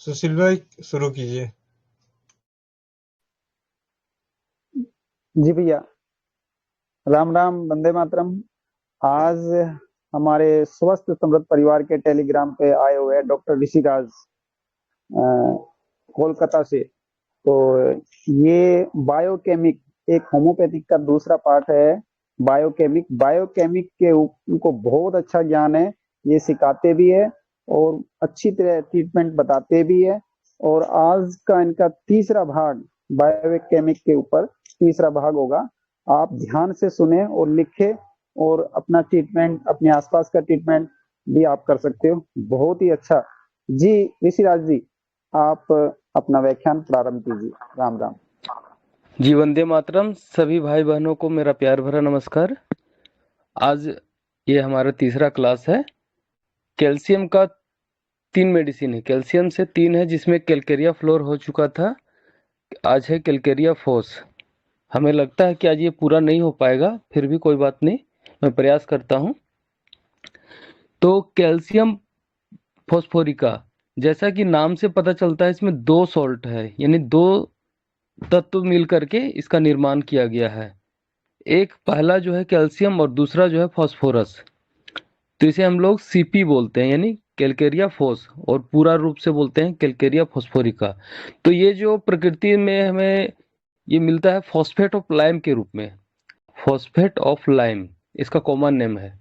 सुशील भाई शुरू कीजिए। जी भैया। राम राम, वंदे मातरम। आज हमारे स्वस्थ समृद्ध परिवार के टेलीग्राम पे आए हुए हैं डॉक्टर ऋषिराज, अ, कोलकाता से। तो ये बायोकेमिक, एक होम्योपैथिक का दूसरा पार्ट है। बायोकेमिक बायोकेमिक के उनको बहुत अच्छा ज्ञान है। ये सिखाते भी है और अच्छी तरह ट्रीटमेंट बताते भी है। और आज का इनका तीसरा भाग, बायोकेमिक के ऊपर तीसरा भाग होगा। आप ध्यान से सुने और लिखे, और अपना ट्रीटमेंट, अपने आसपास का ट्रीटमेंट भी आप कर सकते हो। बहुत ही अच्छा। जी ऋषिराज जी, आप अपना व्याख्यान प्रारंभ कीजिए। राम राम। जी वंदे मातरम। सभी भाई बहनों को मेरा प्यार भरा नमस्कार। आज ये हमारा तीसरा क्लास है। कैल्शियम का 3 मेडिसिन है, कैल्शियम से 3 है, जिसमें कैलकेरिया फ्लोर हो चुका था। आज है कैलकेरिया फोस। हमें लगता है कि आज ये पूरा नहीं हो पाएगा, फिर भी कोई बात नहीं, मैं प्रयास करता हूँ। तो कैल्शियम फॉस्फोरिका, जैसा कि नाम से पता चलता है, इसमें 2 सॉल्ट है, यानी 2 तत्व मिल करके इसका निर्माण किया गया है। एक पहला जो है कैल्शियम और दूसरा जो है फास्फोरस। तो इसे हम लोग सीपी बोलते हैं, यानी कैलकेरिया फोस, और पूरा रूप से बोलते हैं कैलकेरिया फॉस्फोरिका। तो ये जो प्रकृति में हमें ये मिलता है फॉस्फेट ऑफ लाइम के रूप में। फॉस्फेट ऑफ लाइम इसका कॉमन नेम है।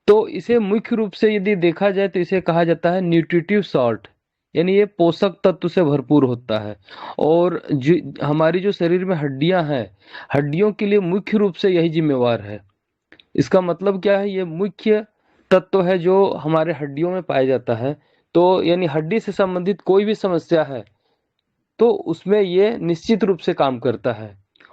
तो इसे मुख्य रूप से यदि देखा जाए तो इसे कहा जाता है न्यूट्रिटिव सॉल्ट, यानी ये पोषक तत्व से भरपूर होता है। और जो हमारी जो शरीर में हड्डियां हैं, हड्डियों के लिए मुख्य रूप से यही जिम्मेवार है। इसका मतलब क्या है, ये मुख्य तत्व है जो हमारे हड्डियों में पाया जाता है। तो यानी हड्डी से संबंधित कोई भी समस्या है तो उसमें ये निश्चित रूप से काम करता है।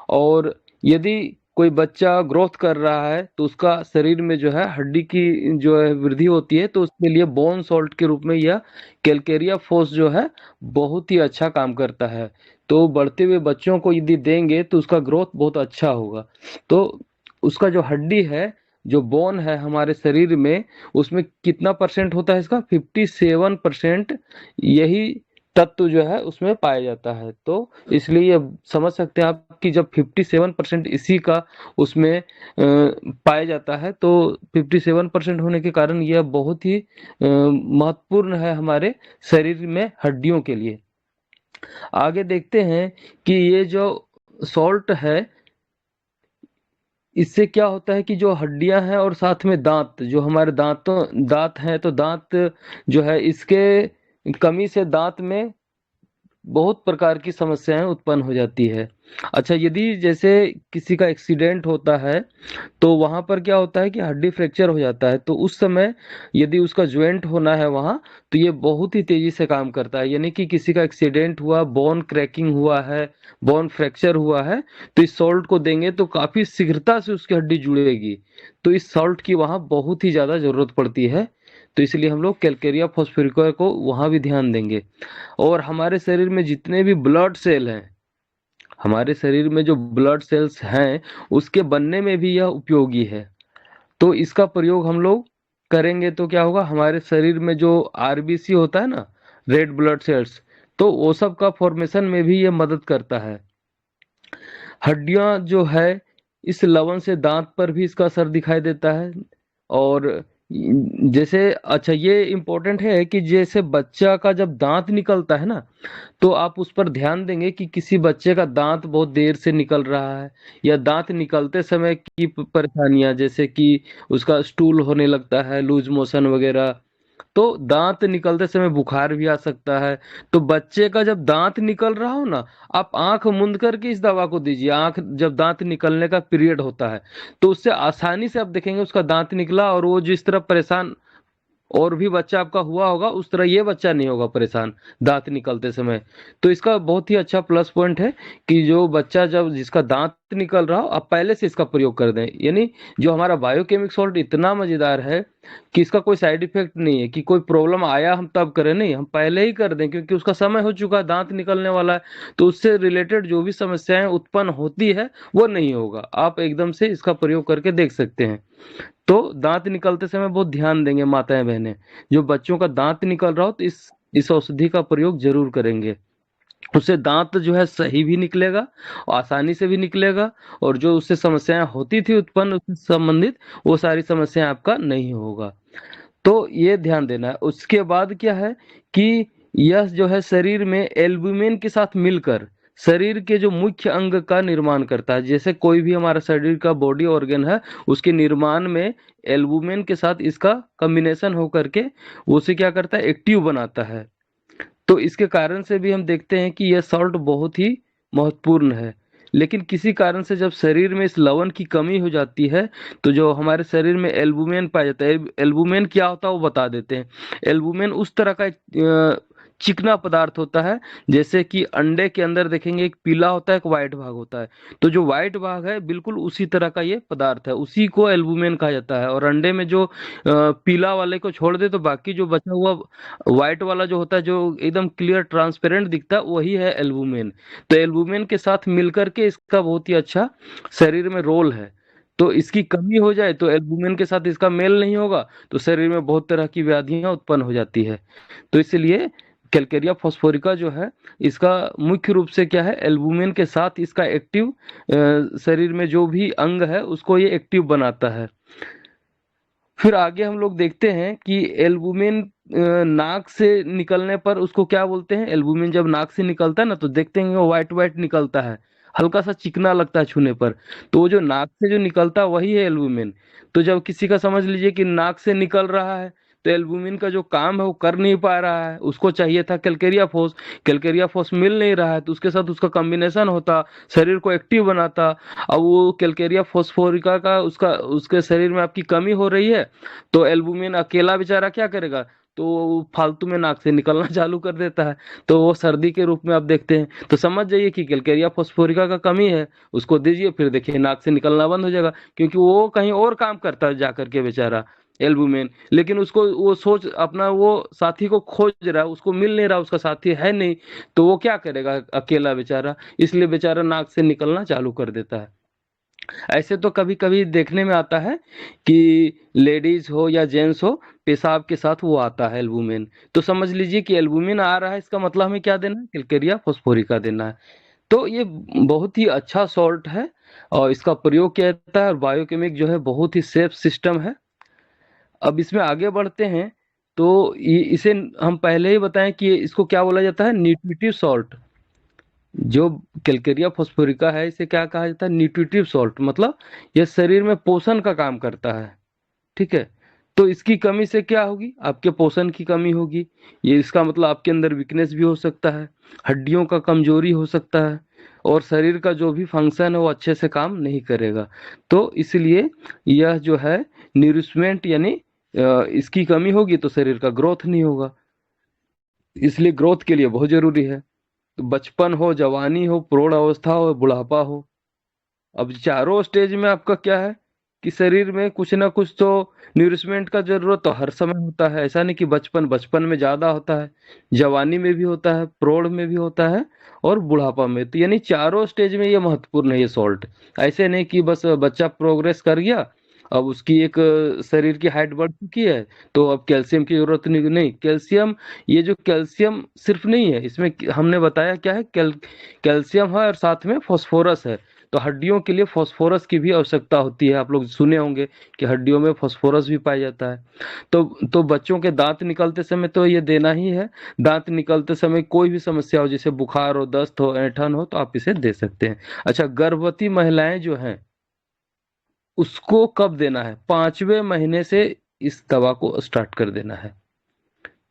और यदि कोई बच्चा ग्रोथ कर रहा है तो उसका शरीर में जो है हड्डी की जो है वृद्धि होती है, तो उसके लिए बोन सॉल्ट के रूप में यह कैलकेरिया फोस जो है बहुत ही अच्छा काम करता है। तो बढ़ते हुए बच्चों को यदि देंगे तो उसका ग्रोथ बहुत अच्छा होगा। तो उसका जो हड्डी है, जो बोन है हमारे शरीर में, उसमें कितना परसेंट होता है इसका? 57% यही तत्व जो है उसमें पाया जाता है। तो इसलिए समझ सकते हैं आप कि जब 57% इसी का उसमें पाया जाता है, तो 57% होने के कारण यह बहुत ही महत्वपूर्ण है हमारे शरीर में हड्डियों के लिए। आगे देखते हैं कि ये जो सॉल्ट है, इससे क्या होता है कि जो हड्डियां हैं और साथ में दांत, जो हमारे दांत हैं, तो दांत जो है इसके कमी से दांत में बहुत प्रकार की समस्याएं उत्पन्न हो जाती है। अच्छा, यदि जैसे किसी का एक्सीडेंट होता है तो वहां पर क्या होता है कि हड्डी फ्रैक्चर हो जाता है, तो उस समय यदि उसका ज्वाइंट होना है वहां, तो ये बहुत ही तेजी से काम करता है। यानी कि किसी का एक्सीडेंट हुआ, बोन क्रैकिंग हुआ है, बोन फ्रैक्चर हुआ है, तो इस सॉल्ट को देंगे तो काफी शीघ्रता से उसकी हड्डी जुड़ेगी। तो इस सॉल्ट की वहां बहुत ही ज्यादा जरूरत पड़ती है। तो इसलिए हम लोग कैलकेरिया फॉस्फोरिका को वहां भी ध्यान देंगे। और हमारे शरीर में जितने भी ब्लड सेल हैं, हमारे शरीर में जो ब्लड सेल्स हैं, उसके बनने में भी यह उपयोगी है। तो इसका प्रयोग हम लोग करेंगे तो क्या होगा, हमारे शरीर में जो आरबीसी होता है ना, रेड ब्लड सेल्स, तो वो सब का फॉर्मेशन में भी ये मदद करता है। हड्डियां जो है, इस लवण से दांत पर भी इसका असर दिखाई देता है। और जैसे, अच्छा ये इम्पोर्टेंट है कि जैसे बच्चा का जब दांत निकलता है ना, तो आप उस पर ध्यान देंगे कि किसी बच्चे का दांत बहुत देर से निकल रहा है, या दांत निकलते समय की परेशानियां, जैसे कि उसका स्टूल होने लगता है, लूज मोशन वगैरह। तो दांत निकलते समय बुखार भी आ सकता है। तो बच्चे का जब दांत निकल रहा हो ना, आप आंख मूंद करके इस दवा को दीजिए। आंख जब दांत निकलने का पीरियड होता है, तो उससे आसानी से आप देखेंगे उसका दांत निकला, और वो जिस तरह परेशान और भी बच्चा आपका हुआ होगा, उस तरह ये बच्चा नहीं होगा परेशान दांत निकलते समय। तो इसका बहुत ही अच्छा प्लस पॉइंट है कि जो बच्चा जब जिसका दांत निकल रहा हो, आप पहले से इसका प्रयोग कर दें। यानी जो हमारा बायोकेमिक सॉल्ट इतना मजेदार है कि इसका कोई साइड इफेक्ट नहीं है कि कोई प्रॉब्लम आया हम तब करें, नहीं, हम पहले ही कर दें, क्योंकि उसका समय हो चुका है, दांत निकलने वाला है। तो उससे रिलेटेड जो भी समस्याएं उत्पन्न होती है वो नहीं होगा। आप एकदम से इसका प्रयोग करके देख सकते हैं। तो दांत निकलते समय बहुत ध्यान देंगे माताएं बहनें, जो बच्चों का दांत निकल रहा हो तो इस इस औषधि का प्रयोग जरूर करेंगे। उससे दांत जो है सही भी निकलेगा, आसानी से भी निकलेगा, और जो उससे समस्याएं होती थी उत्पन्न उससे संबंधित, वो सारी समस्याएं आपका नहीं होगा। तो ये ध्यान देना है। उसके बाद क्या है कि यह जो है शरीर में एल्बुमिन के साथ मिलकर शरीर के जो मुख्य अंग का निर्माण करता है। जैसे कोई भी हमारा शरीर का बॉडी ऑर्गन है, उसके निर्माण में एल्बुमिन के साथ इसका कॉम्बिनेशन होकर के उसे क्या करता है, एक्टिव बनाता है। तो इसके कारण से भी हम देखते हैं कि यह सॉल्ट बहुत ही महत्वपूर्ण है। लेकिन किसी कारण से जब शरीर में इस लवण की कमी हो जाती है, तो जो हमारे शरीर में एल्बुमिन पाया जाता है, एल्बुमिन क्या होता है वो बता देते हैं। एल्बुमिन उस तरह का एक चिकना पदार्थ होता है, जैसे कि अंडे के अंदर देखेंगे एक पीला होता है, एक व्हाइट भाग होता है। तो जो व्हाइट भाग है बिल्कुल उसी तरह का ये पदार्थ है, उसी को एल्बुमिन कहा जाता है। और अंडे में जो पीला वाले को छोड़ दे तो बाकी जो बचा हुआ व्हाइट वाला जो होता है, जो एकदम क्लियर ट्रांसपेरेंट दिखता है, वही है एल्बुमिन। तो एल्बुमिन के साथ मिलकर के इसका बहुत ही अच्छा शरीर में रोल है। तो इसकी कमी हो जाए तो एल्बुमिन के साथ इसका मेल नहीं होगा, तो शरीर में बहुत तरह की व्याधियां उत्पन्न हो जाती है। तो इसलिए कैलकेरिया फॉस्फोरिका जो है, इसका मुख्य रूप से क्या है, एल्बुमिन के साथ इसका एक्टिव शरीर में जो भी अंग है उसको ये एक्टिव बनाता है। फिर आगे हम लोग देखते हैं कि एल्बुमिन नाक से निकलने पर उसको क्या बोलते हैं। एल्बुमिन जब नाक से निकलता है ना, तो देखते हैं वो व्हाइट व्हाइट निकलता है, हल्का सा चिकना लगता है छूने पर। तो वो जो नाक से जो निकलता है वही है एल्बुमिन। तो जब किसी का समझ लीजिए कि नाक से निकल रहा है, तो एल्बुमिन का जो काम है वो कर नहीं पा रहा है, उसको चाहिए था कैलकेरिया फोस, कैलकेरिया फोस मिल नहीं रहा है, तो उसके साथ उसका कॉम्बिनेशन होता, शरीर को एक्टिव बनाता। अब वो कैलकेरिया फॉस्फोरिका का उसका उसके शरीर में आपकी कमी हो रही है, तो एल्बुमिन अकेला बेचारा क्या करेगा, तो वो फालतू में नाक से निकलना चालू कर देता है। तो वो सर्दी के रूप में आप देखते हैं। तो समझ जाइए कि कैलकेरिया फॉस्फोरिका का कमी है, उसको दीजिए, फिर देखिए नाक से निकलना बंद हो जाएगा, क्योंकि वो कहीं और काम करता है जाकर के बेचारा एल्बुमिन। लेकिन उसको वो सोच अपना वो साथी को खोज रहा है, उसको मिल नहीं रहा, उसका साथी है नहीं, तो वो क्या करेगा अकेला बेचारा, इसलिए बेचारा नाक से निकलना चालू कर देता है। ऐसे तो कभी कभी देखने में आता है कि लेडीज हो या जेंट्स हो, पेशाब के साथ वो आता है एल्बुमिन। तो समझ लीजिए कि एल्बुमिन आ रहा है, इसका मतलब हमें क्या देना है, कैलकेरिया फॉस्फोरिका देना है। तो ये बहुत ही अच्छा सॉल्ट है और इसका प्रयोग किया जाता है, और बायोकेमिक जो है बहुत ही सेफ सिस्टम है। अब इसमें आगे बढ़ते हैं, तो इसे हम पहले ही बताएं कि इसको क्या बोला जाता है, न्यूट्रिटिव सॉल्ट। जो कैलकेरिया फॉस्फोरिका है इसे क्या कहा जाता है, न्यूट्रिटिव सॉल्ट, मतलब यह शरीर में पोषण का काम करता है। ठीक है। तो इसकी कमी से क्या होगी, आपके पोषण की कमी होगी। ये इसका मतलब आपके अंदर वीकनेस भी हो सकता है, हड्डियों का कमजोरी हो सकता है, और शरीर का जो भी फंक्शन है वो अच्छे से काम नहीं करेगा। तो इसलिए यह जो है न्यूरिशमेंट, यानी इसकी कमी होगी तो शरीर का ग्रोथ नहीं होगा, इसलिए ग्रोथ के लिए बहुत जरूरी है। तो बचपन हो, जवानी हो, प्रौढ़ अवस्था हो, बुढ़ापा हो, अब चारों स्टेज में आपका क्या है कि शरीर में कुछ ना कुछ तो न्यूरिशमेंट का जरूरत तो हर समय होता है। ऐसा नहीं कि बचपन बचपन में ज्यादा होता है, जवानी में भी होता है, प्रौढ़ में भी होता है, और बुढ़ापा में। तो यानी चारों स्टेज में ये महत्वपूर्ण है ये सॉल्ट। ऐसे नहीं कि बस बच्चा प्रोग्रेस कर गया, अब उसकी एक शरीर की हाइट बढ़ चुकी है तो अब कैल्शियम की जरूरत नहीं। नहीं, कैल्शियम, ये जो कैल्शियम सिर्फ नहीं है इसमें, हमने बताया क्या है, कैल्शियम है और साथ में फास्फोरस है। तो हड्डियों के लिए फास्फोरस की भी आवश्यकता होती है। आप लोग सुने होंगे कि हड्डियों में फास्फोरस भी पाया जाता है। तो बच्चों के दांत निकलते समय तो ये देना ही है। दांत निकलते समय कोई भी समस्या हो, जैसे बुखार हो, दस्त हो, ऐंठन हो, तो आप इसे दे सकते हैं। अच्छा, गर्भवती महिलाएं जो हैं उसको कब देना है, 5वें महीने से इस दवा को स्टार्ट कर देना है।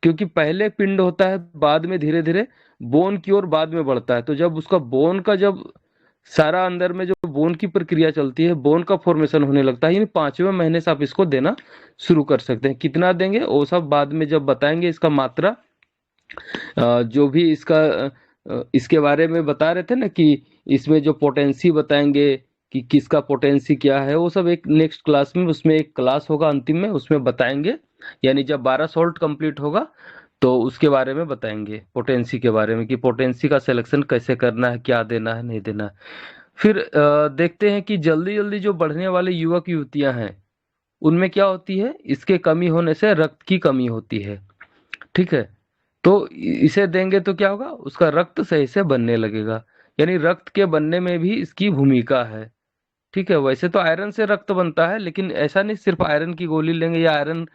क्योंकि पहले पिंड होता है, बाद में धीरे धीरे बोन की ओर बाद में बढ़ता है। तो जब उसका बोन का जब सारा अंदर में जो बोन की प्रक्रिया चलती है, बोन का फॉर्मेशन होने लगता है, यानी 5वें महीने से आप इसको देना शुरू कर सकते हैं। कितना देंगे वो सब बाद में जब बताएंगे, इसका मात्रा जो भी इसका इसके बारे में बता रहे थे ना कि इसमें जो पोटेंसी बताएंगे कि किसका पोटेंसी क्या है, वो सब एक नेक्स्ट क्लास में, उसमें एक क्लास होगा अंतिम में, उसमें बताएंगे। यानी जब 12 सॉल्ट कंप्लीट होगा तो उसके बारे में बताएंगे, पोटेंसी के बारे में, कि पोटेंसी का सिलेक्शन कैसे करना है, क्या देना है, नहीं देना है। फिर देखते हैं कि जल्दी जल्दी जो बढ़ने वाले युवक युवतियां हैं उनमें क्या होती है, इसके कमी होने से रक्त की कमी होती है। ठीक है। तो इसे देंगे तो क्या होगा, उसका रक्त सही से बनने लगेगा, यानी रक्त के बनने में भी इसकी भूमिका है। ठीक है, वैसे तो आयरन से रक्त बनता है, लेकिन ऐसा नहीं सिर्फ आयरन की गोली लेंगे या आयरन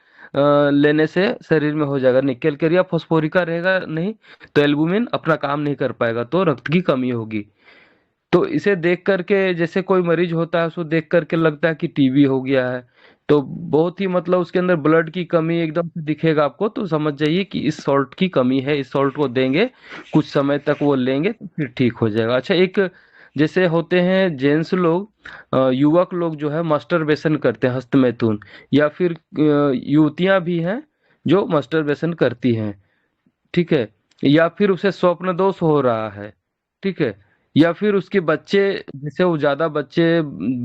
लेने से शरीर में हो जाएगा, निकेल कैल्शियम फॉस्फोरिका रहेगा नहीं तो एल्बुमिन अपना काम नहीं कर पाएगा, तो रक्त की कमी होगी। तो इसे देख करके जैसे कोई मरीज होता है उसको देख करके लगता है कि टीबी हो गया है, तो बहुत ही मतलब उसके अंदर ब्लड की कमी एकदम से दिखेगा आपको, तो समझ जाइए कि इस सॉल्ट की कमी है, इस सॉल्ट को देंगे, कुछ समय तक वो लेंगे तो फिर ठीक हो जाएगा। अच्छा, एक जैसे होते हैं जेंट्स लोग, युवक लोग जो है मास्टरबेशन करते हैं, हस्तमैथुन, या फिर युवतियां भी हैं जो मास्टरबेशन करती हैं, ठीक है, या फिर उसे स्वप्न दोष हो रहा है, ठीक है, या फिर उसके बच्चे, जैसे वो ज्यादा बच्चे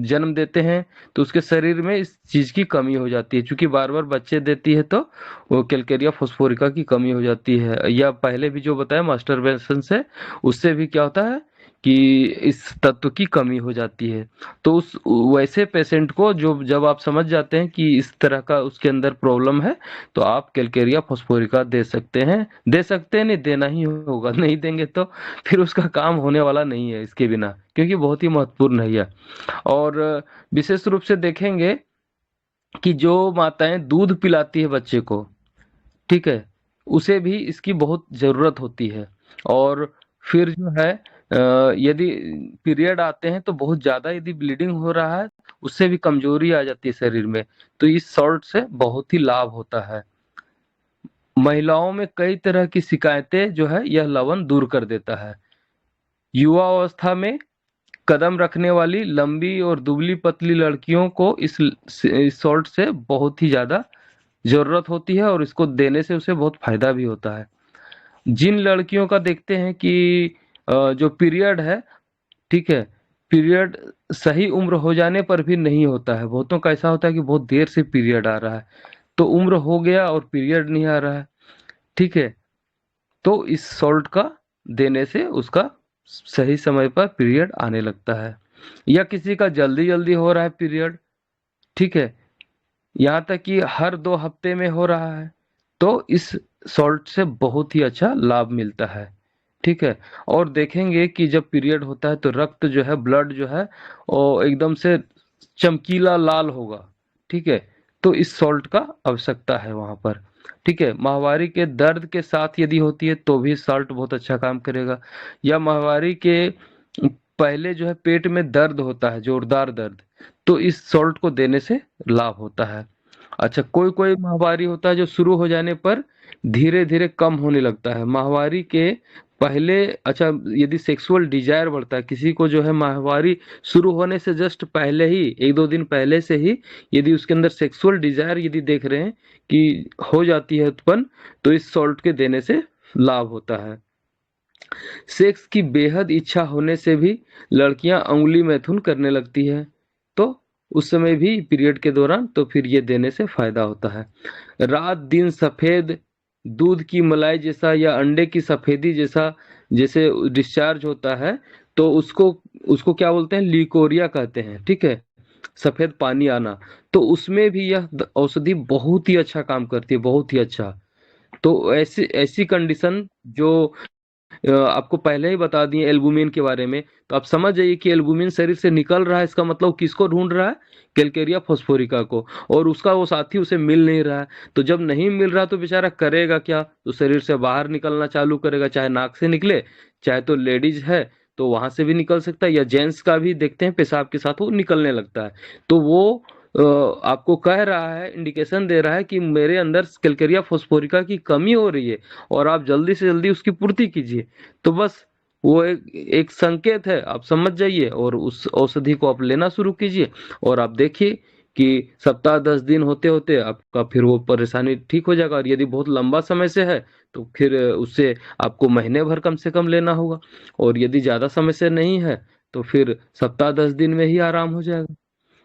जन्म देते हैं तो उसके शरीर में इस चीज की कमी हो जाती है, क्योंकि बार बार बच्चे देती है तो वो कैल्केरिया फॉस्फोरिका की कमी हो जाती है, या पहले भी जो बताया मास्टरबेशन से, उससे भी क्या होता है कि इस तत्व की कमी हो जाती है। तो उस वैसे पेशेंट को जो जब आप समझ जाते हैं कि इस तरह का उसके अंदर प्रॉब्लम है, तो आप कैल्केरिया फॉस्फोरिका दे सकते हैं, दे सकते हैं नहीं, देना ही होगा, नहीं देंगे तो फिर उसका काम होने वाला नहीं है इसके बिना, क्योंकि बहुत ही महत्वपूर्ण है यह। और विशेष रूप से देखेंगे कि जो माताएं दूध पिलाती है बच्चे को, ठीक है, उसे भी इसकी बहुत जरूरत होती है। और फिर जो है यदि पीरियड आते हैं तो बहुत ज्यादा यदि ब्लीडिंग हो रहा है, उससे भी कमजोरी आ जाती है शरीर में, तो इस सॉल्ट से बहुत ही लाभ होता है। महिलाओं में कई तरह की शिकायतें जो है यह लवण दूर कर देता है। युवा अवस्था में कदम रखने वाली लंबी और दुबली पतली लड़कियों को इस सॉल्ट से बहुत ही ज्यादा जरूरत होती है, और इसको देने से उसे बहुत फायदा भी होता है। जिन लड़कियों का देखते हैं कि जो पीरियड है, ठीक है, पीरियड सही उम्र हो जाने पर भी नहीं होता है, बहुतों का ऐसा होता है कि बहुत देर से पीरियड आ रहा है, तो उम्र हो गया और पीरियड नहीं आ रहा है, ठीक है, तो इस सॉल्ट का देने से उसका सही समय पर पीरियड आने लगता है। या किसी का जल्दी जल्दी हो रहा है पीरियड, ठीक है, यहाँ तक कि हर 2 हफ्ते में हो रहा है, तो इस सॉल्ट से बहुत ही अच्छा लाभ मिलता है, ठीक है। और देखेंगे कि जब पीरियड होता है तो रक्त जो है, ब्लड जो है वो एकदम से चमकीला लाल होगा, ठीक है, तो इस सॉल्ट का आवश्यकता है वहां पर, ठीक है। माहवारी के दर्द के साथ यदि होती है तो भी सॉल्ट बहुत अच्छा काम करेगा, या माहवारी के पहले जो है पेट में दर्द होता है, जोरदार दर्द, तो इस सॉल्ट को देने से लाभ होता है। अच्छा, कोई कोई माहवारी होता है जो शुरू हो जाने पर धीरे धीरे कम होने लगता है माहवारी के पहले। अच्छा, यदि सेक्सुअल डिजायर बढ़ता है किसी को, जो है माहवारी शुरू होने से जस्ट पहले ही, 1-2 दिन पहले से ही यदि उसके अंदर सेक्सुअल डिजायर यदि देख रहे हैं कि हो जाती है उत्पन्न, तो इस सॉल्ट के देने से लाभ होता है। सेक्स की बेहद इच्छा होने से भी लड़कियां अंगुली मैथुन करने लगती है, तो उस समय भी पीरियड के दौरान, तो फिर ये देने से फायदा होता है। रात दिन सफेद दूध की मलाई जैसा या अंडे की सफेदी जैसा जैसे डिस्चार्ज होता है, तो उसको उसको क्या बोलते हैं, लिकोरिया कहते हैं, ठीक है, सफेद पानी आना, तो उसमें भी यह औषधि बहुत ही अच्छा काम करती है, बहुत ही अच्छा। तो ऐसी ऐसी कंडीशन जो आपको पहले ही बता दिए एल्बुमिन के बारे में, तो आप समझ जाइए कि एल्बुमिन शरीर से निकल रहा है, इसका मतलब किसको ढूंढ रहा है, कैल्केरिया फॉस्फोरिका को, और उसका वो साथी उसे मिल नहीं रहा है। तो जब नहीं मिल रहा तो बेचारा करेगा क्या, तो शरीर से बाहर निकलना चालू करेगा, चाहे नाक से निकले, चाहे तो लेडीज है तो वहां से भी निकल सकता है, या जेंट्स का भी देखते हैं पेशाब के साथ वो निकलने लगता है। तो वो आपको कह रहा है, इंडिकेशन दे रहा है कि मेरे अंदर कैल्केरिया फॉस्फोरिका की कमी हो रही है और आप जल्दी से जल्दी उसकी पूर्ति कीजिए। तो बस वो एक संकेत है, आप समझ जाइए और उस औषधि को आप लेना शुरू कीजिए, और आप देखिए कि सप्ताह 10 दिन होते होते आपका फिर वो परेशानी ठीक हो जाएगा। और यदि बहुत लंबा समय से है तो फिर उससे आपको महीने भर कम से कम लेना होगा, और यदि ज्यादा समय से नहीं है तो फिर सप्ताह 10 दिन में ही आराम हो जाएगा।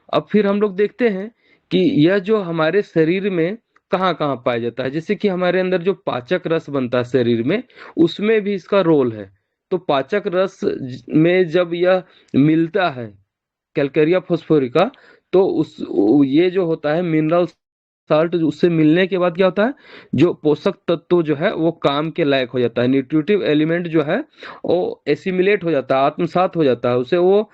अब फिर हम लोग देखते हैं कि यह जो हमारे शरीर में कहाँ कहाँ पाया जाता है, जैसे कि हमारे अंदर जो पाचक रस बनता है शरीर में, उसमें भी इसका रोल है। तो पाचक रस में जब यह मिलता है कैल्केरिया फॉस्फोरिका, तो उस ये जो होता है मिनरल साल्ट उससे मिलने के बाद क्या होता है, जो पोषक तत्व जो है वो काम के लायक हो जाता है, न्यूट्रिटिव एलिमेंट जो है वो एसिमिलेट हो जाता है, आत्मसात हो जाता है, उसे वो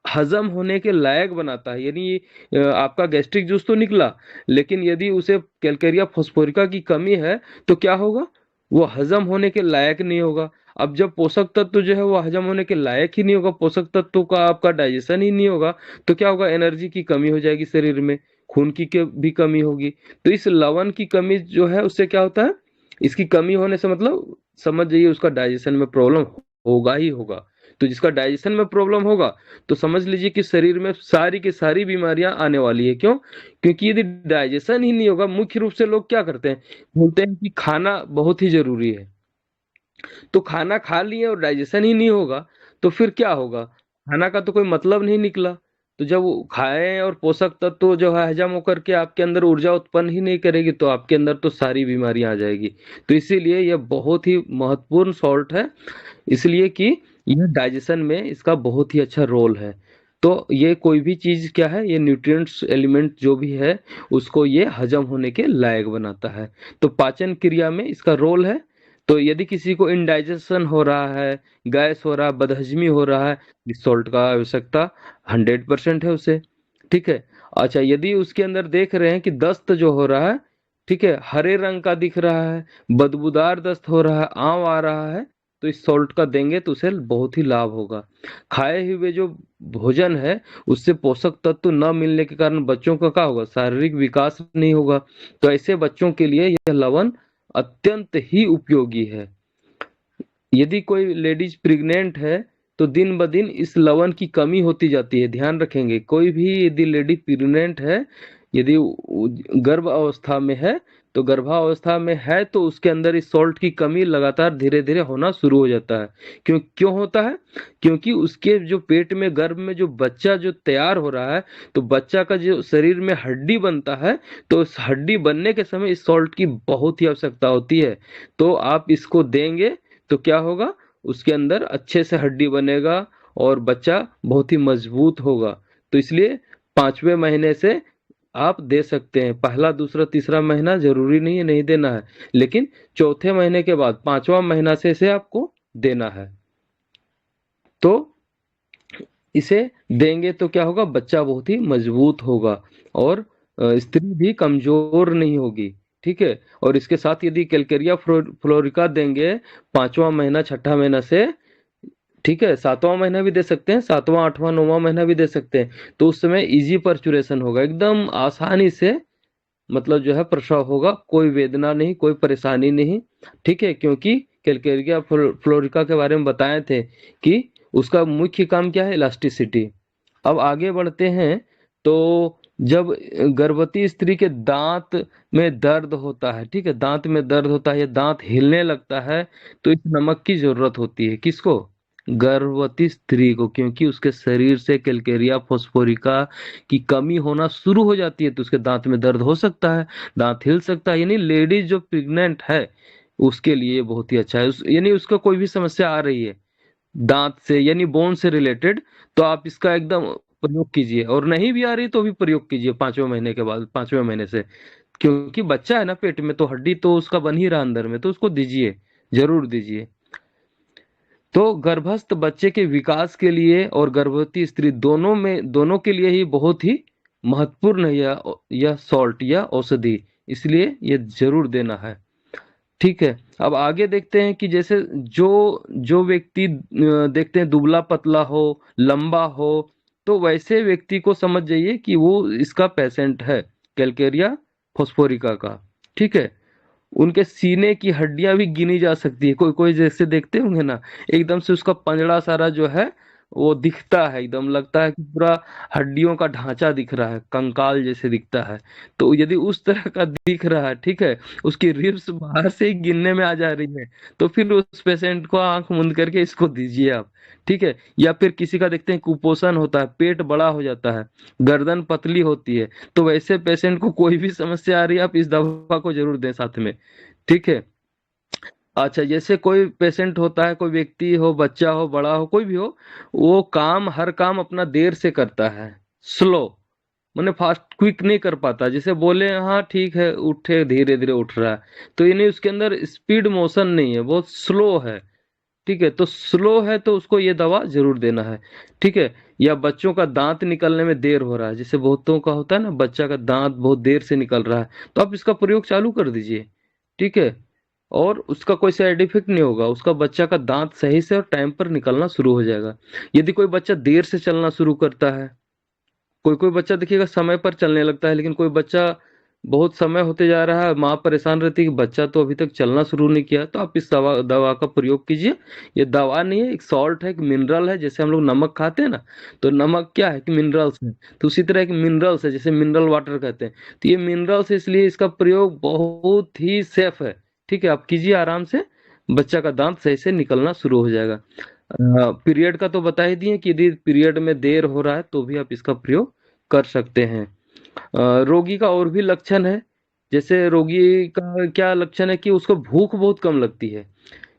हजम होने के लायक बनाता है। यानी आपका गैस्ट्रिक जूस तो निकला, लेकिन यदि उसे कैलकेरिया फॉस्फोरिका की कमी है तो क्या होगा, वो हजम होने के लायक नहीं होगा। अब जब पोषक तत्व जो है वो हजम होने के लायक ही नहीं होगा, पोषक तत्व का आपका डाइजेशन ही नहीं होगा, तो क्या होगा, एनर्जी की कमी हो जाएगी शरीर में, खून की भी कमी होगी। तो इस लवण की कमी जो है उससे क्या होता है, इसकी कमी होने से मतलब समझ जाइए उसका डाइजेशन में प्रॉब्लम होगा ही होगा। तो जिसका डाइजेशन में प्रॉब्लम होगा तो समझ लीजिए कि शरीर में सारी की सारी बीमारियां आने वाली है। क्यों? क्योंकि यदि डाइजेशन ही नहीं होगा, मुख्य रूप से लोग क्या करते हैं, बोलते हैं कि खाना बहुत ही जरूरी है, तो खाना खा लिए और डाइजेशन ही नहीं होगा तो फिर क्या होगा, खाना का तो कोई मतलब नहीं निकला। तो जब वो खाए और पोषक तत्व जो है हजम होकर के आपके अंदर ऊर्जा उत्पन्न ही नहीं करेगी तो आपके अंदर तो सारी बीमारियां आ जाएगी। तो इसीलिए यह बहुत ही महत्वपूर्ण सॉल्ट है, इसलिए कि यह डाइजेशन में इसका बहुत ही अच्छा रोल है। तो ये कोई भी चीज क्या है, ये न्यूट्रिएंट्स एलिमेंट जो भी है उसको ये हजम होने के लायक बनाता है। तो पाचन क्रिया में इसका रोल है। तो यदि किसी को इंडाइजेशन हो रहा है, गैस हो रहा है, बदहजमी हो रहा है, इस सॉल्ट का आवश्यकता 100% है उसे। ठीक है। अच्छा, यदि उसके अंदर देख रहे हैं कि दस्त जो हो रहा है, ठीक है, हरे रंग का दिख रहा है, बदबूदार दस्त हो रहा है, आंव आ रहा है, तो इस सॉल्ट का देंगे तो उसे बहुत ही लाभ होगा। खाए हुए जो भोजन है उससे पोषक तत्व न मिलने के कारण बच्चों का क्या होगा, शारीरिक विकास नहीं होगा। तो ऐसे बच्चों के लिए यह लवण अत्यंत ही उपयोगी है। यदि कोई लेडीज प्रेग्नेंट है तो दिन ब दिन इस लवण की कमी होती जाती है। ध्यान रखेंगे, कोई भी यदि लेडी प्रेग्नेंट है, यदि गर्भ अवस्था में है, तो गर्भावस्था में है तो उसके अंदर इस सॉल्ट की कमी लगातार धीरे धीरे होना शुरू हो जाता है। क्यों होता है? क्योंकि उसके जो पेट में, गर्भ में जो बच्चा जो तैयार हो रहा है, तो बच्चा का जो शरीर में हड्डी बनता है, तो उस हड्डी बनने के समय इस सॉल्ट की बहुत ही आवश्यकता होती है। तो आप इसको देंगे तो क्या होगा, उसके अंदर अच्छे से हड्डी बनेगा और बच्चा बहुत ही मजबूत होगा। तो इसलिए 5वें महीने से आप दे सकते हैं। पहला, दूसरा, तीसरा महीना जरूरी नहीं है नहीं देना है, लेकिन चौथे महीने के बाद 5वां महीना से इसे आपको देना है। तो इसे देंगे तो क्या होगा, बच्चा बहुत ही मजबूत होगा और स्त्री भी कमजोर नहीं होगी। ठीक है। और इसके साथ यदि कैलकेरिया फ्लोरिका देंगे 5वां महीना, 6ठा महीना से, ठीक है, 7वां महीना भी दे सकते हैं, 7वां, 8वां, 9वां महीना भी दे सकते हैं, तो उस समय इजी परचुरेशन होगा, एकदम आसानी से मतलब जो है प्रसव होगा, कोई वेदना नहीं, कोई परेशानी नहीं। ठीक है। क्योंकि कैलकेरिया फ्लोरिका के बारे में बताए थे कि उसका मुख्य काम क्या है, इलास्टिसिटी। अब आगे बढ़ते हैं। तो जब गर्भवती स्त्री के दांत में दर्द होता है, ठीक है, दांत में दर्द होता है या दांत हिलने लगता है, तो इस नमक की जरूरत होती है। किसको? गर्भवती स्त्री को, क्योंकि उसके शरीर से कैलकेरिया फॉस्फोरिका की कमी होना शुरू हो जाती है, तो उसके दांत में दर्द हो सकता है, दांत हिल सकता है। यानी लेडीज जो प्रेग्नेंट है उसके लिए बहुत ही अच्छा है। यानी उसको कोई भी समस्या आ रही है दांत से, यानी बोन से रिलेटेड, तो आप इसका एकदम प्रयोग कीजिए, और नहीं भी आ रही तो भी प्रयोग कीजिए 5वें महीने के बाद, 5वें महीने से। क्योंकि बच्चा है ना पेट में, तो हड्डी तो उसका बन ही रहा अंदर में, तो उसको दीजिए, जरूर दीजिए। तो गर्भस्थ बच्चे के विकास के लिए और गर्भवती स्त्री दोनों के लिए ही बहुत ही महत्वपूर्ण है यह सॉल्ट या औषधि, इसलिए ये जरूर देना है। ठीक है। अब आगे देखते हैं कि जैसे जो जो व्यक्ति देखते हैं दुबला पतला हो, लंबा हो, तो वैसे व्यक्ति को समझ जाइए कि वो इसका पेशेंट है, कैलकेरिया फॉस्फोरिका का। ठीक है। उनके सीने की हड्डियां भी गिनी जा सकती है। कोई कोई जैसे देखते होंगे ना, एकदम से उसका पंजड़ा सारा जो है वो दिखता है, एकदम लगता है कि पूरा हड्डियों का ढांचा दिख रहा है, कंकाल जैसे दिखता है। तो यदि उस तरह का दिख रहा है, ठीक है, उसकी रिब्स बाहर से ही गिनने में आ जा रही है, तो फिर उस पेशेंट को आंख मूंद करके इसको दीजिए आप। ठीक है। या फिर किसी का देखते हैं कुपोषण होता है, पेट बड़ा हो जाता है, गर्दन पतली होती है, तो वैसे पेशेंट को कोई भी समस्या आ रही है, आप इस दवा को जरूर दें साथ में। ठीक है। अच्छा, जैसे कोई पेशेंट होता है, कोई व्यक्ति हो, बच्चा हो, बड़ा हो, कोई भी हो, वो हर काम अपना देर से करता है, स्लो, मैंने फास्ट क्विक नहीं कर पाता, जैसे बोले हाँ ठीक है उठे, धीरे धीरे उठ रहा है, तो यानी उसके अंदर स्पीड मोशन नहीं है, बहुत स्लो है। ठीक है, तो स्लो है तो उसको ये दवा जरूर देना है। ठीक है। या बच्चों का दांत निकलने में देर हो रहा है, जैसे बहुतों का होता है ना, बच्चा का दांत बहुत देर से निकल रहा है, तो आप इसका प्रयोग चालू कर दीजिए। ठीक है। और उसका कोई साइड इफेक्ट नहीं होगा, उसका बच्चा का दांत सही से और टाइम पर निकलना शुरू हो जाएगा। यदि कोई बच्चा देर से चलना शुरू करता है, कोई कोई बच्चा देखिएगा समय पर चलने लगता है, लेकिन कोई बच्चा बहुत समय होते जा रहा है, माँ परेशान रहती है कि बच्चा तो अभी तक चलना शुरू नहीं किया, तो आप इस दवा दवा का प्रयोग कीजिए। ये दवा नहीं है, एक सॉल्ट है, एक मिनरल है। जैसे हम लोग नमक खाते हैं ना, तो नमक क्या है कि मिनरल्स है, तो उसी तरह एक मिनरल्स है, जैसे मिनरल वाटर कहते हैं। तो ये मिनरल्स, इसलिए इसका प्रयोग बहुत ही सेफ है। ठीक है, आप कीजिए आराम से, बच्चा का दांत सही से निकलना शुरू हो जाएगा। पीरियड का तो बता ही दिए कि यदि पीरियड में देर हो रहा है तो भी आप इसका प्रयोग कर सकते हैं। रोगी का और भी लक्षण है, जैसे रोगी का क्या लक्षण है कि उसको भूख बहुत कम लगती है,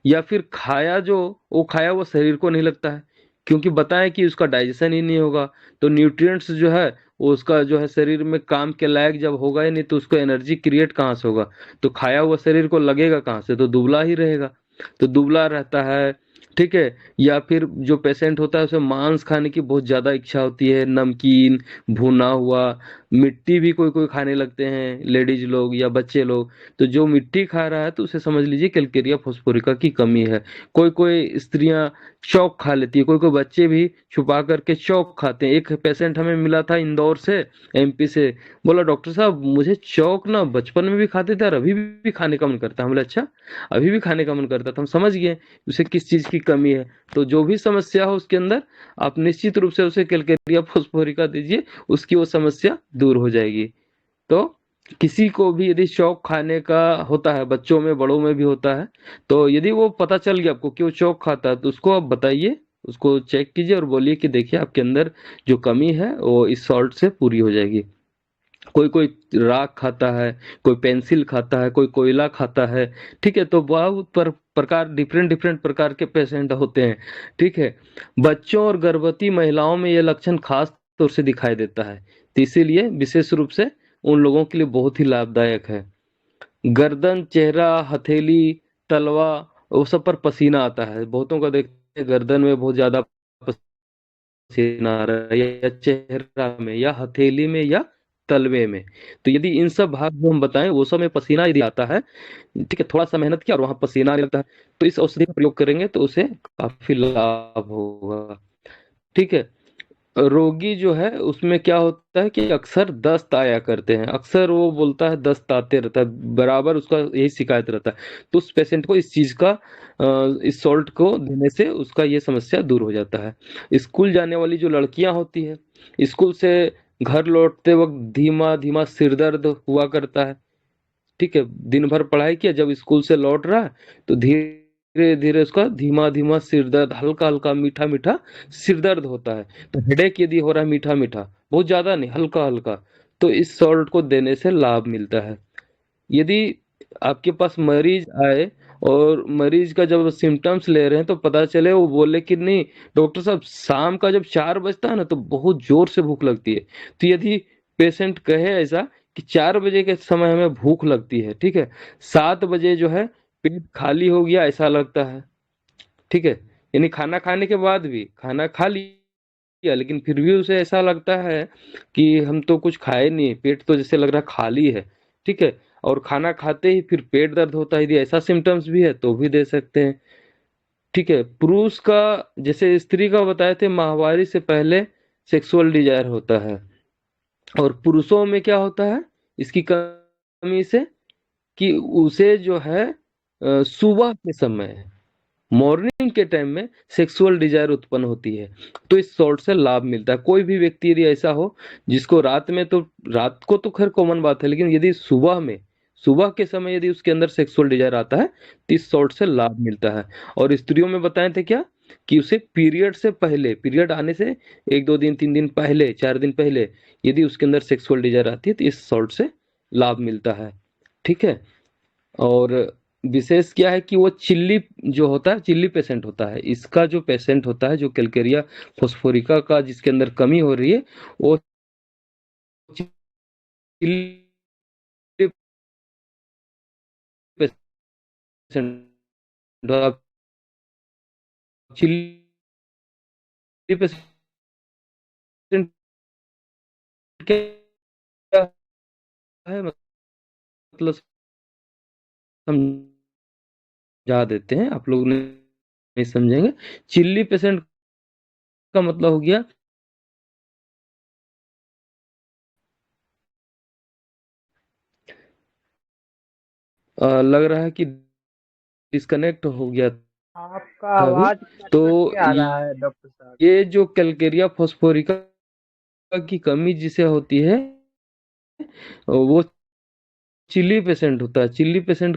या फिर खाया जो वो खाया वो शरीर को नहीं लगता है, क्योंकि बताएं कि उसका डाइजेशन ही नहीं होगा, तो न्यूट्रिएंट्स जो है वो उसका जो है शरीर में काम के लायक जब होगा ही नहीं, तो उसको एनर्जी क्रिएट कहाँ से होगा, तो खाया हुआ शरीर को लगेगा कहाँ से, तो दुबला ही रहेगा, तो दुबला रहता है। ठीक है। या फिर जो पेशेंट होता है उसे मांस खाने की बहुत ज्यादा इच्छा होती है, नमकीन, भुना हुआ, मिट्टी भी कोई कोई खाने लगते हैं लेडीज लोग या बच्चे लोग, तो जो मिट्टी खा रहा है तो उसे समझ लीजिए कैल्केरिया फोस्फोरिका की कमी है। कोई कोई स्त्रियां चौक खा लेती है, कोई कोई बच्चे भी छुपा करके चौक खाते हैं। एक पेशेंट हमें मिला था इंदौर से, एमपी से, बोला डॉक्टर साहब मुझे चौक ना बचपन में भी खाते थे और अभी भी खाने का मन करता है। हम बोले अच्छा, अभी भी खाने का मन करता, तो हम समझ गए उसे किस चीज की कमी है। तो जो भी समस्या हो उसके अंदर, आप निश्चित रूप से उसे कैल्केरिया फोस्फोरिका दीजिए, उसकी वो समस्या दूर हो जाएगी। तो किसी को भी यदि शौक खाने का होता है, बच्चों में बड़ों में भी होता है, तो यदि वो पता चल गया आपको कि वो चौक खाता है, तो उसको आप बताइए, उसको चेक कीजिए और बोलिए कि देखिए आपके अंदर जो कमी है वो इस सॉल्ट से पूरी हो जाएगी। कोई कोई राख खाता है, कोई पेंसिल खाता है, कोई कोयला खाता है। ठीक है, तो बहुत प्रकार, डिफरेंट डिफरेंट प्रकार के पेशेंट होते हैं। ठीक है। बच्चों और गर्भवती महिलाओं में ये लक्षण खास तौर से दिखाई देता है, तो इसीलिए विशेष रूप से उन लोगों के लिए बहुत ही लाभदायक है। गर्दन, चेहरा, हथेली, तलवा, वो सब पर पसीना आता है, बहुतों का देखते हैं गर्दन में बहुत ज्यादा पसीना आ रहा है, या चेहरा में, या हथेली में, या तलवे में। तो यदि इन सब भाग जो हम बताएं वो सब में पसीना यदि आता है, ठीक है, थोड़ा सा मेहनत किया और वहां पसीना आने लगता है, तो इस औषधि का प्रयोग करेंगे तो उसे काफी लाभ होगा। ठीक है। रोगी जो है उसमें क्या होता है कि अक्सर दस्त आया करते हैं, अक्सर वो बोलता है दस्त आते रहता है, बराबर उसका यही शिकायत रहता है। तो उस पेशेंट को इस चीज का इस सॉल्ट को देने से उसका ये समस्या दूर हो जाता है। स्कूल जाने वाली जो लड़कियां होती है, स्कूल से घर लौटते वक्त धीमा धीमा सिर दर्द हुआ करता है। ठीक है, दिन भर पढ़ाई किया, जब स्कूल से लौट रहा है तो धीरे धीरे उसका धीमा धीमा सिर दर्द, हल्का हल्का मीठा मीठा सिर दर्द होता है। तो हेडेक यदि हो रहा है मीठा मीठा, बहुत ज्यादा नहीं, हल्का हल्का, तो इस सॉल्ट को देने से लाभ मिलता है। यदि आपके पास मरीज आए और मरीज का जब सिम्टम्स ले रहे हैं तो पता चले वो बोले कि नहीं डॉक्टर साहब शाम का जब 4 बजता है ना तो बहुत जोर से भूख लगती है, तो यदि पेशेंट कहे ऐसा कि 4 बजे के समय हमें भूख लगती है, ठीक है, 7 बजे जो है पेट खाली हो गया ऐसा लगता है। ठीक है, यानी खाना खाने के बाद भी खाना खा लिया लेकिन फिर भी उसे ऐसा लगता है कि हम तो कुछ खाए नहीं, पेट तो जैसे लग रहा है खाली है। ठीक है, और खाना खाते ही फिर पेट दर्द होता है, यदि ऐसा सिम्टम्स भी है तो भी दे सकते हैं। ठीक है, पुरुष का, जैसे स्त्री का बताए थे, माहवारी से पहले सेक्सुअल डिजायर होता है, और पुरुषों में क्या होता है इसकी कमी से कि उसे जो है सुबह के समय, मॉर्निंग के टाइम में सेक्सुअल डिजायर उत्पन्न होती है। तो इस सॉल्ट से लाभ मिलता है। कोई भी व्यक्ति यदि ऐसा हो जिसको रात में, तो रात को तो खैर कॉमन बात है, लेकिन यदि सुबह में, सुबह के समय यदि उसके अंदर सेक्सुअल डिजायर आता है तो इस सॉल्ट से लाभ मिलता है। और स्त्रियों में बताए थे क्या कि उसे पीरियड से पहले, पीरियड आने से 1 2 दिन 3 दिन पहले, 4 दिन पहले यदि उसके अंदर सेक्सुअल डिजायर आती है तो इस सॉल्ट से लाभ मिलता है। ठीक है। और विशेष क्या है कि वो चिल्ली जो होता है, चिल्ली पेशेंट होता है, इसका जो पेशेंट होता है जो कैल्केरिया फोस्फोरिका का जिसके अंदर कमी हो रही है, वो चिल्ली पेशेंट आप चिल्ली पेशेंट क्या है, मतलब समझा देते हैं, आप लोग नहीं समझेंगे। चिल्ली पेशेंट का मतलब हो गया लग रहा है कि डिस्कनेक्ट हो गया आपका था अभी। आवाज कट तो कट के आ रहा है डॉक्टर साहब। ये जो कैलकेरिया फॉस्फोरिका की कमी जिसे होती है वो चिल्ली पेशेंट होता है। चिल्ली पेशेंट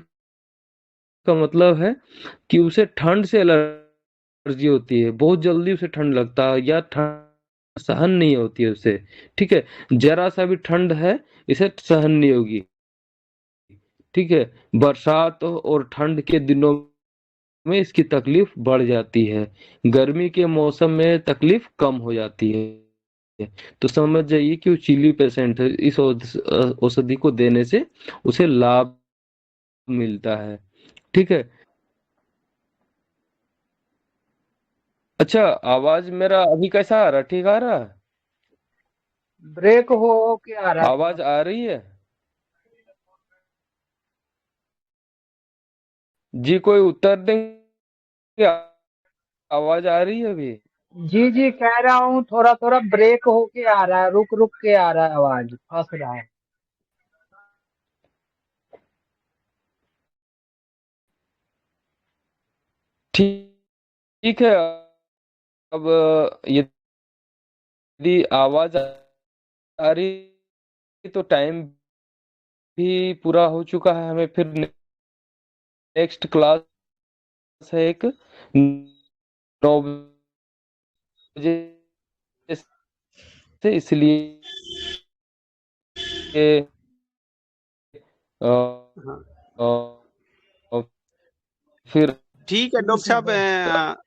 का मतलब है कि उसे ठंड से एलर्जी होती है, बहुत जल्दी उसे ठंड लगता है या ठंड सहन नहीं होती है उसे। ठीक है, जरा सा भी ठंड है इसे सहन नहीं होगी। ठीक है, बरसात और ठंड के दिनों में इसकी तकलीफ बढ़ जाती है, गर्मी के मौसम में तकलीफ कम हो जाती है। तो समझ जाइए कि वो चिल्ली पेशेंट है, इस औषधि को देने से उसे लाभ मिलता है। ठीक है। अच्छा, आवाज मेरा अभी कैसा आ रहा है? ठीक आ रहा है? ब्रेक हो के आ रहा है। आवाज आ रही है? जी, कोई उत्तर देंगे? आवाज आ रही है अभी? जी जी कह रहा हूँ, थोड़ा थोड़ा ब्रेक हो के आ रहा है, रुक रुक के आ रहा है, आवाज फंस रहा है। ठीक ठीक है। अब यदि आवाज आ रही तो टाइम भी पूरा हो चुका है, हमें फिर नेक्स्ट क्लास है एक 9 बजे से, इसलिए अ, हाँ, अ, फिर ठीक है डॉक्टर साहब,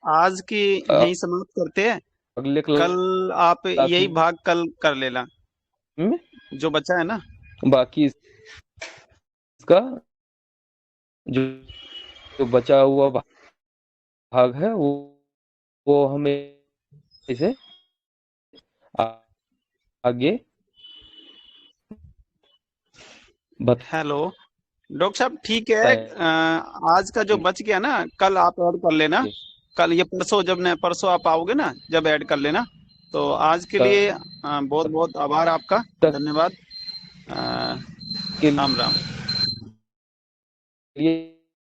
आज की यही समाप्त करते हैं। अगले कल आप क्लास यही भाग कल कर लेना में जो बचा है ना। बाकी इसका जो जो बचा हुआ भाग है वो हमें इसे आगे हेलो डॉक्टर साहब, ठीक है। बताएंगे। आज का जो बच गया ना, कल आप ऐड कर लेना। कल ये परसों, परसों आप आओगे ना, जब ऐड कर लेना। तो आज के लिए बहुत बहुत आभार आपका, तक धन्यवाद। के राम राम। लिए